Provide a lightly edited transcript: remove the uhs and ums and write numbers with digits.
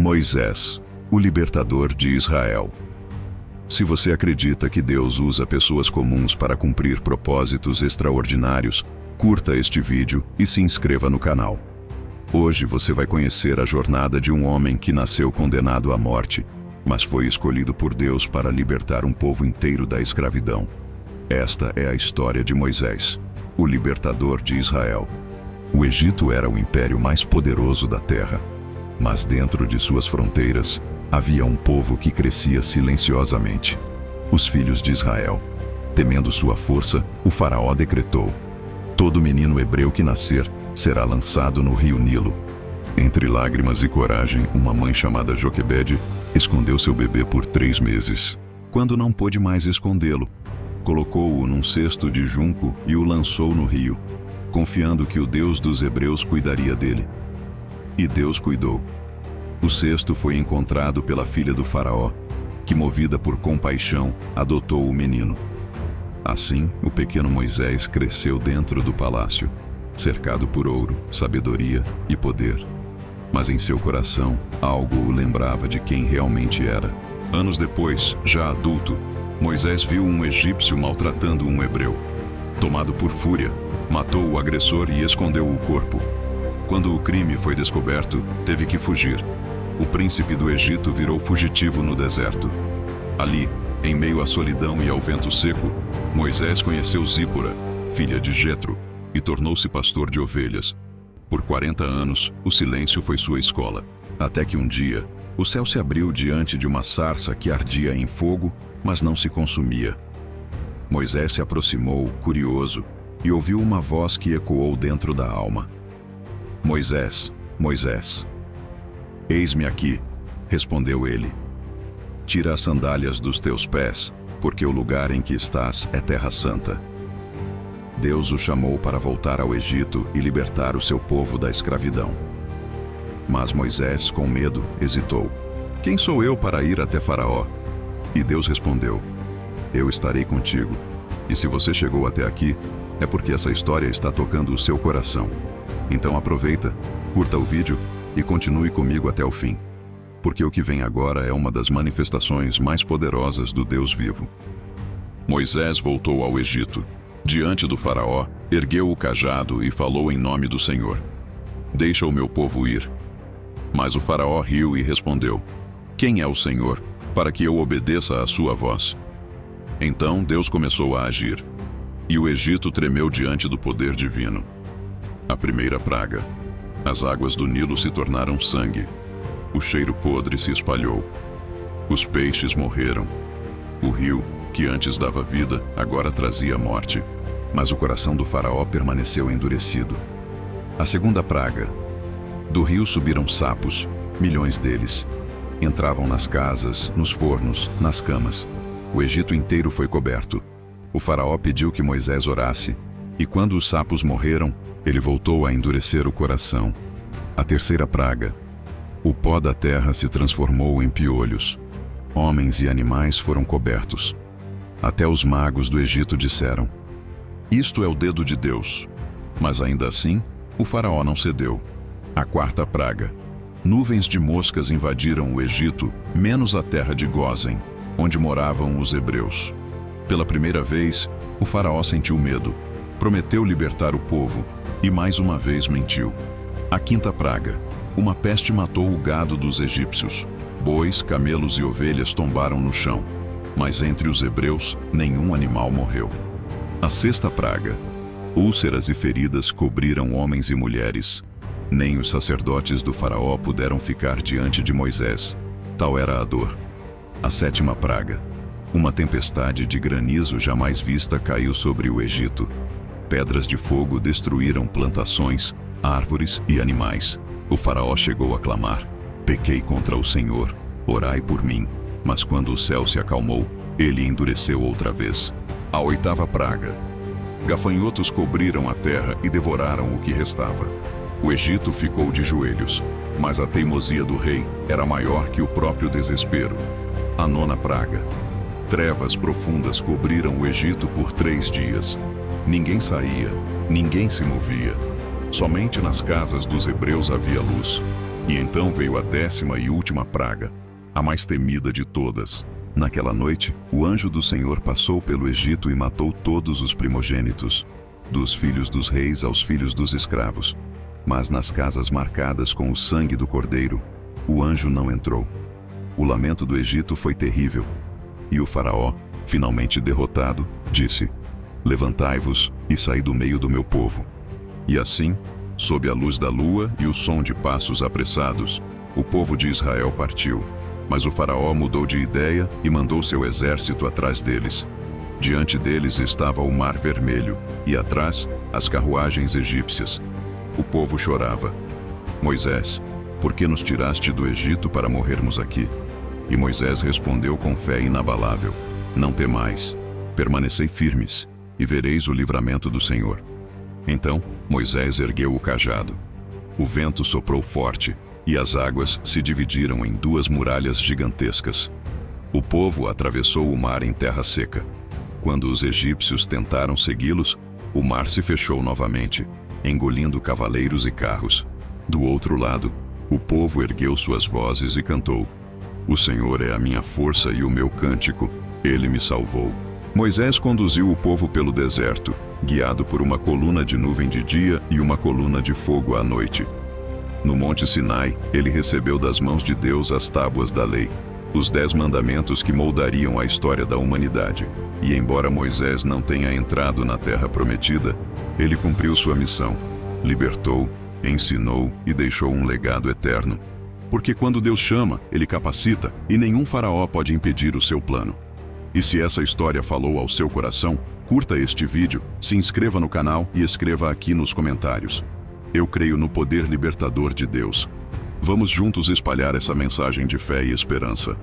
Moisés, o libertador de Israel. Se você acredita que Deus usa pessoas comuns para cumprir propósitos extraordinários, curta este vídeo e se inscreva no canal. Hoje você vai conhecer a jornada de um homem que nasceu condenado à morte, mas foi escolhido por Deus para libertar um povo inteiro da escravidão. Esta é a história de Moisés, o libertador de Israel. O Egito era o império mais poderoso da terra, mas dentro de suas fronteiras havia um povo que crescia silenciosamente, os filhos de Israel. Temendo sua força, o faraó decretou: todo menino hebreu que nascer será lançado no rio Nilo. Entre lágrimas e coragem, uma mãe chamada Joquebede escondeu seu bebê por 3 meses. Quando não pôde mais escondê-lo, colocou-o num cesto de junco e o lançou no rio, confiando que o Deus dos hebreus cuidaria dele. E Deus cuidou. O cesto foi encontrado pela filha do faraó, que, movida por compaixão, adotou o menino. Assim, o pequeno Moisés cresceu dentro do palácio, cercado por ouro, sabedoria e poder. Mas em seu coração, algo o lembrava de quem realmente era. Anos depois, já adulto, Moisés viu um egípcio maltratando um hebreu. Tomado por fúria, matou o agressor e escondeu o corpo. Quando o crime foi descoberto, teve que fugir. O príncipe do Egito virou fugitivo no deserto. Ali, em meio à solidão e ao vento seco, Moisés conheceu Zípora, filha de Jetro, e tornou-se pastor de ovelhas. Por 40 anos, o silêncio foi sua escola, até que um dia, o céu se abriu diante de uma sarça que ardia em fogo, mas não se consumia. Moisés se aproximou, curioso, e ouviu uma voz que ecoou dentro da alma: Moisés, Moisés. Eis-me aqui, respondeu ele. Tira as sandálias dos teus pés, porque o lugar em que estás é terra santa. Deus o chamou para voltar ao Egito e libertar o seu povo da escravidão. Mas Moisés, com medo, hesitou. Quem sou eu para ir até Faraó? E Deus respondeu: eu estarei contigo. E se você chegou até aqui, é porque essa história está tocando o seu coração. Então aproveita, curta o vídeo e continue comigo até o fim. Porque o que vem agora é uma das manifestações mais poderosas do Deus vivo. Moisés voltou ao Egito. Diante do faraó, ergueu o cajado e falou em nome do Senhor: deixa o meu povo ir. Mas o faraó riu e respondeu: quem é o Senhor, para que eu obedeça à sua voz? Então Deus começou a agir, e o Egito tremeu diante do poder divino. A primeira praga: as águas do Nilo se tornaram sangue. O cheiro podre se espalhou. Os peixes morreram. O rio, que antes dava vida, agora trazia morte. Mas o coração do faraó permaneceu endurecido. A segunda praga: do rio subiram sapos, milhões deles. Entravam nas casas, nos fornos, nas camas. O Egito inteiro foi coberto. O faraó pediu que Moisés orasse, e quando os sapos morreram, ele voltou a endurecer o coração. A terceira praga: o pó da terra se transformou em piolhos. Homens e animais foram cobertos. Até os magos do Egito disseram: isto é o dedo de Deus. Mas ainda assim, o faraó não cedeu. A quarta praga: nuvens de moscas invadiram o Egito, menos a terra de Gósen, onde moravam os hebreus. Pela primeira vez, o faraó sentiu medo, prometeu libertar o povo, e mais uma vez mentiu. A quinta praga: uma peste matou o gado dos egípcios. Bois, camelos e ovelhas tombaram no chão, mas entre os hebreus nenhum animal morreu. A sexta praga: úlceras e feridas cobriram homens e mulheres. Nem os sacerdotes do faraó puderam ficar diante de Moisés, tal era a dor. A sétima praga: uma tempestade de granizo jamais vista caiu sobre o Egito. Pedras de fogo destruíram plantações, árvores e animais. O faraó chegou a clamar: pequei contra o Senhor, orai por mim. Mas quando o céu se acalmou, ele endureceu outra vez. A oitava praga: gafanhotos cobriram a terra e devoraram o que restava. O Egito ficou de joelhos, mas a teimosia do rei era maior que o próprio desespero. A nona praga: trevas profundas cobriram o Egito por 3 dias. Ninguém saía, ninguém se movia. Somente nas casas dos hebreus havia luz. E então veio a 10ª e última praga, a mais temida de todas. Naquela noite, o anjo do Senhor passou pelo Egito e matou todos os primogênitos, dos filhos dos reis aos filhos dos escravos. Mas nas casas marcadas com o sangue do cordeiro, o anjo não entrou. O lamento do Egito foi terrível. E o faraó, finalmente derrotado, disse: levantai-vos e saí do meio do meu povo. E assim, sob a luz da lua e o som de passos apressados, o povo de Israel partiu. Mas o faraó mudou de ideia e mandou seu exército atrás deles. Diante deles estava o Mar Vermelho, e atrás, as carruagens egípcias. O povo chorava: Moisés, por que nos tiraste do Egito para morrermos aqui? E Moisés respondeu com fé inabalável: não temais, permanecei firmes, e vereis o livramento do Senhor. Então, Moisés ergueu o cajado. O vento soprou forte, e as águas se dividiram em 2 muralhas gigantescas. O povo atravessou o mar em terra seca. Quando os egípcios tentaram segui-los, o mar se fechou novamente, engolindo cavaleiros e carros. Do outro lado, o povo ergueu suas vozes e cantou: o Senhor é a minha força e o meu cântico, ele me salvou. Moisés conduziu o povo pelo deserto, guiado por uma coluna de nuvem de dia e uma coluna de fogo à noite. No Monte Sinai, ele recebeu das mãos de Deus as tábuas da lei, os 10 mandamentos que moldariam a história da humanidade. E embora Moisés não tenha entrado na terra prometida, ele cumpriu sua missão, libertou, ensinou e deixou um legado eterno. Porque quando Deus chama, ele capacita, e nenhum faraó pode impedir o seu plano. E se essa história falou ao seu coração, curta este vídeo, se inscreva no canal e escreva aqui nos comentários: eu creio no poder libertador de Deus. Vamos juntos espalhar essa mensagem de fé e esperança.